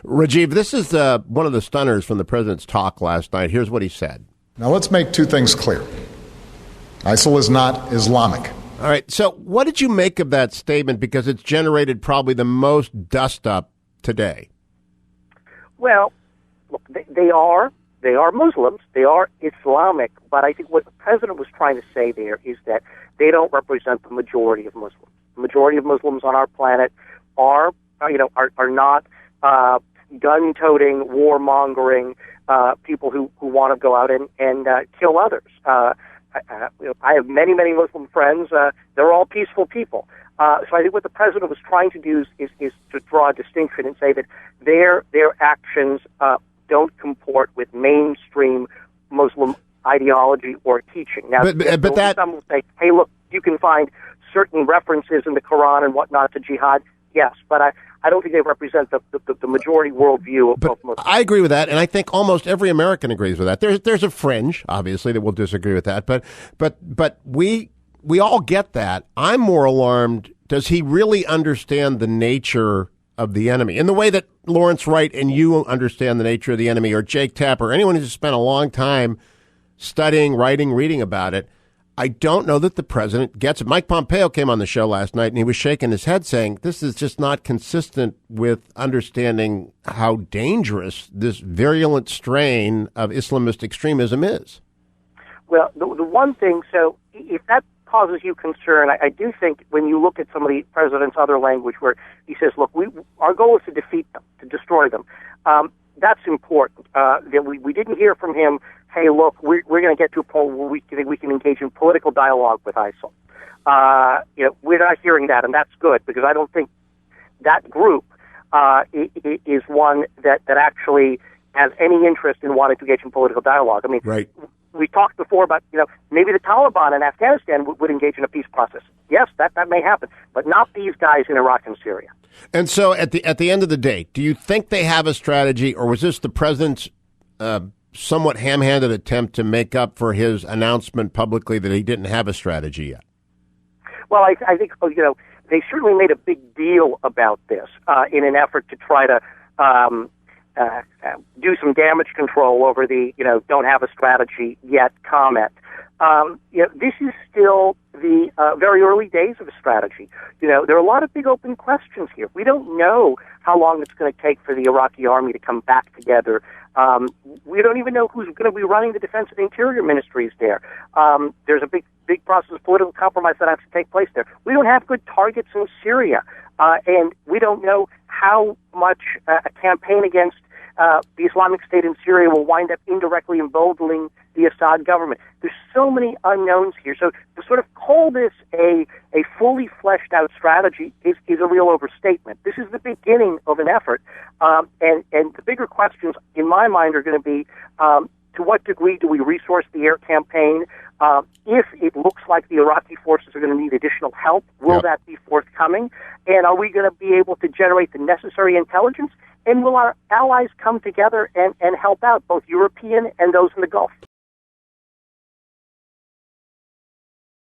Rajiv, this is one of the stunners from the president's talk last night. Here's what he said. Now, let's make two things clear. ISIL is not Islamic. All right. So what did you make of that statement? Because it's generated probably the most dust up today. Well, look, they are Muslims. They are Islamic. But I think what the president was trying to say there is that they don't represent the majority of Muslims. The majority of Muslims on our planet are not gun-toting, warmongering people who want to go out and kill others. I have many Muslim friends. They're all peaceful people. So I think what the president was trying to do is to draw a distinction and say that their actions don't comport with mainstream Muslim ideology or teaching. Now, but that some will say, "Hey, look, you can find certain references in the Quran and whatnot to jihad." Yes, but I don't think they represent the majority worldview of Muslims. I agree with that, and I think almost every American agrees with that. There's a fringe, obviously, that will disagree with that, but we all get that. I'm more alarmed. Does he really understand the nature of the enemy in the way that Lawrence Wright and you understand the nature of the enemy, or Jake Tapper, anyone who's spent a long time studying, writing, reading about it? I don't know that the president gets it. Mike Pompeo came on the show last night, and he was shaking his head saying this is just not consistent with understanding how dangerous this virulent strain of Islamist extremism is. Well, the one thing, so if that causes you concern, I do think when you look at some of the president's other language where he says, look, our goal is to defeat them, to destroy them. That's important. That we didn't hear from him, hey, look, we're going to get to a point where we can engage in political dialogue with ISIL. We're not hearing that, and that's good, because I don't think that group is one that actually has any interest in wanting to engage in political dialogue. I mean, right. We talked before about, maybe the Taliban in Afghanistan would engage in a peace process. Yes, that may happen, but not these guys in Iraq and Syria. And so at the end of the day, do you think they have a strategy, or was this the president's somewhat ham-handed attempt to make up for his announcement publicly that he didn't have a strategy yet? Well, I think, they certainly made a big deal about this in an effort to try to do some damage control over the, don't have a strategy yet comment. This is still the very early days of a strategy. There are a lot of big open questions here. We don't know how long it's going to take for the Iraqi army to come back together. We don't even know who's going to be running the Defense and Interior ministries there. There's a big process of political compromise that has to take place there. We don't have good targets in Syria, and we don't know how much a campaign against the Islamic State in Syria will wind up indirectly emboldening the Assad government. There's so many unknowns here. So to sort of call this a fully fleshed out strategy is a real overstatement. This is the beginning of an effort. And the bigger questions in my mind are going to be, to what degree do we resource the air campaign? If it looks like the Iraqi forces are going to need additional help, will that be forthcoming? And are we going to be able to generate the necessary intelligence? And will our allies come together and help out, both European and those in the Gulf?